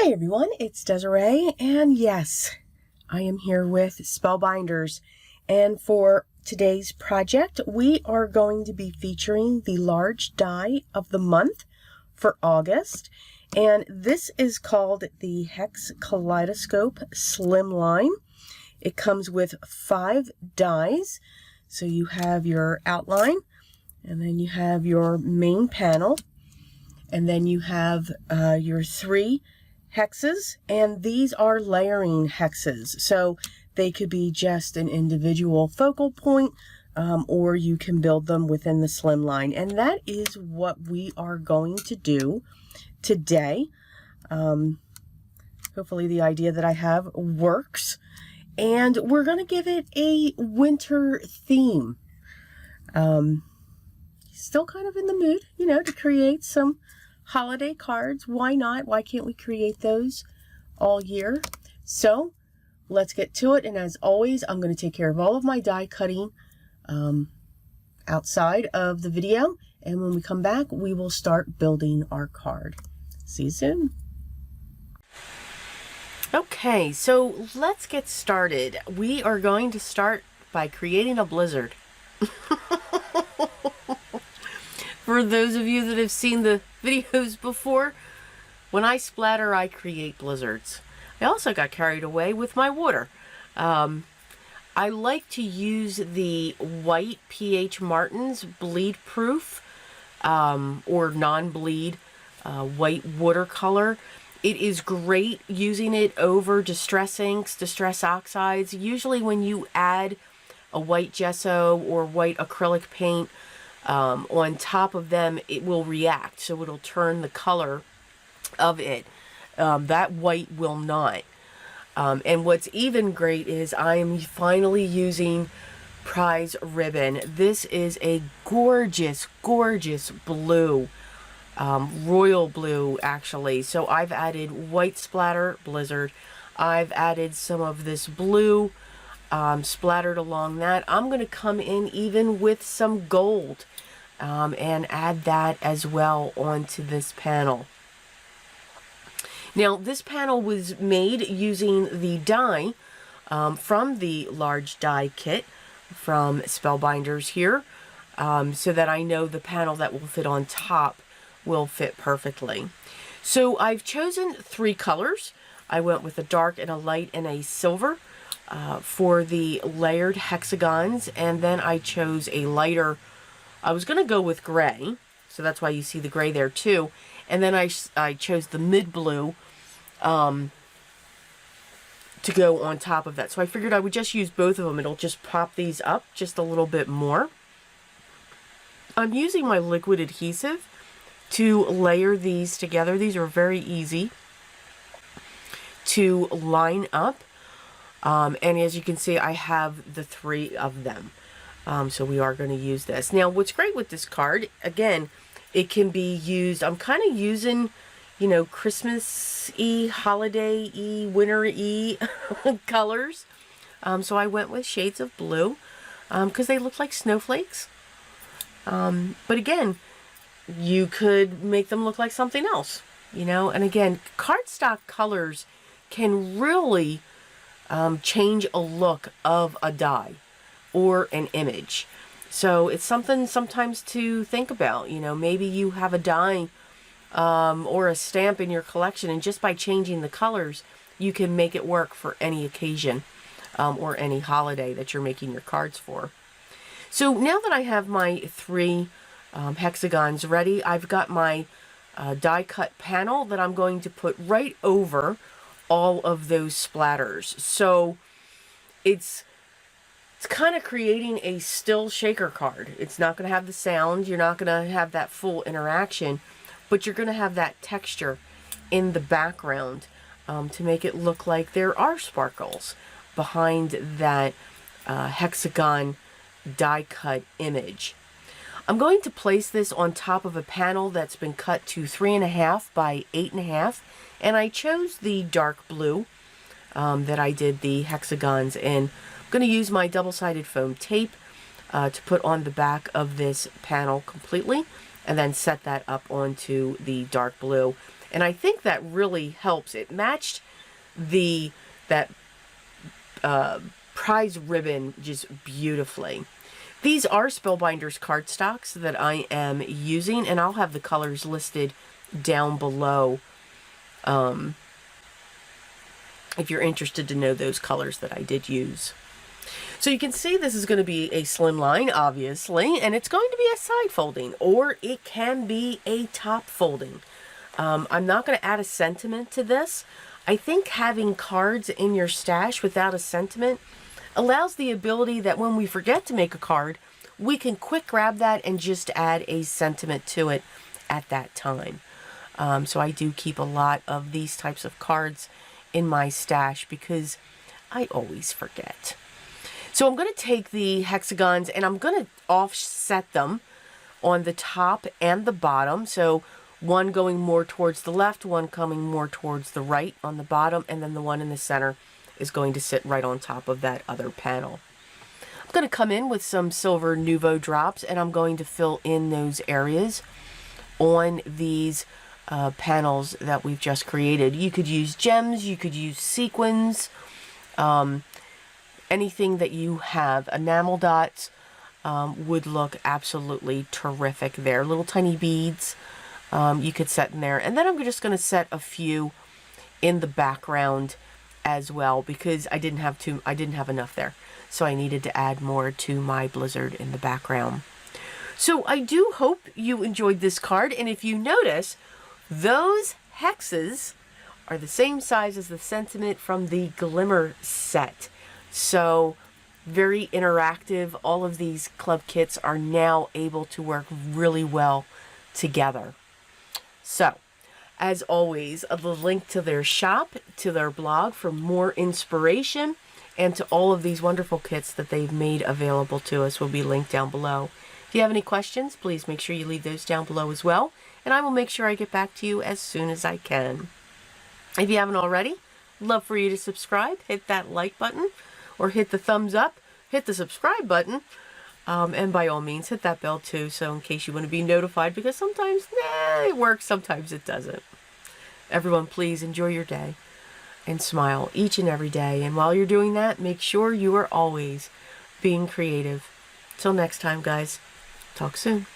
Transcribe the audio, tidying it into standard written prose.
Hi everyone, it's Desiree, and yes, I am here with Spellbinders, and for today's project we are going to be featuring the large die of the month for August, and this is called the Hex Kaleidoscope Slimline. It comes with 5 dies, so you have your outline, and then you have your main panel, and then you have your 3 hexes, and these are layering hexes, so they could be just an individual focal point, or you can build them within the slimline, and that is what we are going to do today. Hopefully the idea that I have works, and we're going to give it a winter theme. Still kind of in the mood, you know, to create some holiday cards. Why not? Why can't we create those all year? So let's get to it. And as always, I'm going to take care of all of my die cutting outside of the video. And when we come back, we will start building our card. See you soon. Okay, so let's get started. We are going to start by creating a blizzard. For those of you that have seen the videos before, when I splatter, I create blizzards. I also got carried away with my water. I like to use the white P.H. Martin's bleed proof or non-bleed white watercolor. It is great using it over distress inks, distress oxides. Usually when you add a white gesso or white acrylic paint on top of them, it will react, so it'll turn the color of it. That white will not. And what's even great is I am finally using prize ribbon. This is a gorgeous, gorgeous blue, royal blue actually. So I've added white splatter blizzard. I've added some of this blue splattered along that. I'm going to come in even with some gold and add that as well onto this panel. Now this panel was made using the die from the large die kit from Spellbinders here, so that I know the panel that will fit on top will fit perfectly. So I've chosen 3 colors. I went with a dark and a light and a silver for the layered hexagons, and then I chose a lighter. I was going to go with gray, so that's why you see the gray there too, and then I chose the mid blue to go on top of that. So I figured I would just use both of them. It'll just pop these up just a little bit more. I'm using my liquid adhesive to layer these together. These are very easy to line up. And as you can see, I have the 3 of them. So we are going to use this. Now, what's great with this card, again, it can be used, I'm kind of using, you know, Christmas-y, holiday-y, winter-y colors. So I went with shades of blue because they look like snowflakes. But again, you could make them look like something else, you know. And again, cardstock colors can really change a look of a die or an image. So it's something sometimes to think about. You know, maybe you have a die or a stamp in your collection, and just by changing the colors, you can make it work for any occasion or any holiday that you're making your cards for. So now that I have my 3 hexagons ready, I've got my die cut panel that I'm going to put right over all of those splatters. So it's kind of creating a still shaker card. It's not going to have the sound, you're not going to have that full interaction, but you're going to have that texture in the background to make it look like there are sparkles behind that hexagon die cut image. I'm going to place this on top of a panel that's been cut to 3.5 by 8.5, and I chose the dark blue that I did the hexagons in. I'm going to use my double-sided foam tape to put on the back of this panel completely, and then set that up onto the dark blue. And I think that really helps. It matched that prize ribbon just beautifully. These are Spellbinders cardstocks that I am using, and I'll have the colors listed down below if you're interested to know those colors that I did use. So you can see this is going to be a slimline, obviously, and it's going to be a side folding, or it can be a top folding. I'm not going to add a sentiment to this. I think having cards in your stash without a sentiment allows the ability that when we forget to make a card, we can quick grab that and just add a sentiment to it at that time. So I do keep a lot of these types of cards in my stash because I always forget. So I'm going to take the hexagons and I'm going to offset them on the top and the bottom. So one going more towards the left, one coming more towards the right on the bottom, and then the one in the center is going to sit right on top of that other panel. I'm going to come in with some silver Nuvo drops and I'm going to fill in those areas on these panels that we've just created. You could use gems, you could use sequins, anything that you have. Enamel dots would look absolutely terrific there. Little tiny beads you could set in there. And then I'm just going to set a few in the background as well because I didn't have enough there. So I needed to add more to my blizzard in the background. So I do hope you enjoyed this card, and if you notice, those hexes are the same size as the sentiment from the Glimmer set. So very interactive. All of these club kits are now able to work really well together. So, as always, the link to their shop, to their blog for more inspiration, and to all of these wonderful kits that they've made available to us will be linked down below. If you have any questions, please make sure you leave those down below as well, and I will make sure I get back to you as soon as I can. If you haven't already, I'd love for you to subscribe, hit that like button, or hit the thumbs up, hit the subscribe button, and by all means, hit that bell too, so in case you want to be notified, because sometimes it works, sometimes it doesn't. Everyone, please enjoy your day and smile each and every day. And while you're doing that, make sure you are always being creative. Till next time, guys. Talk soon.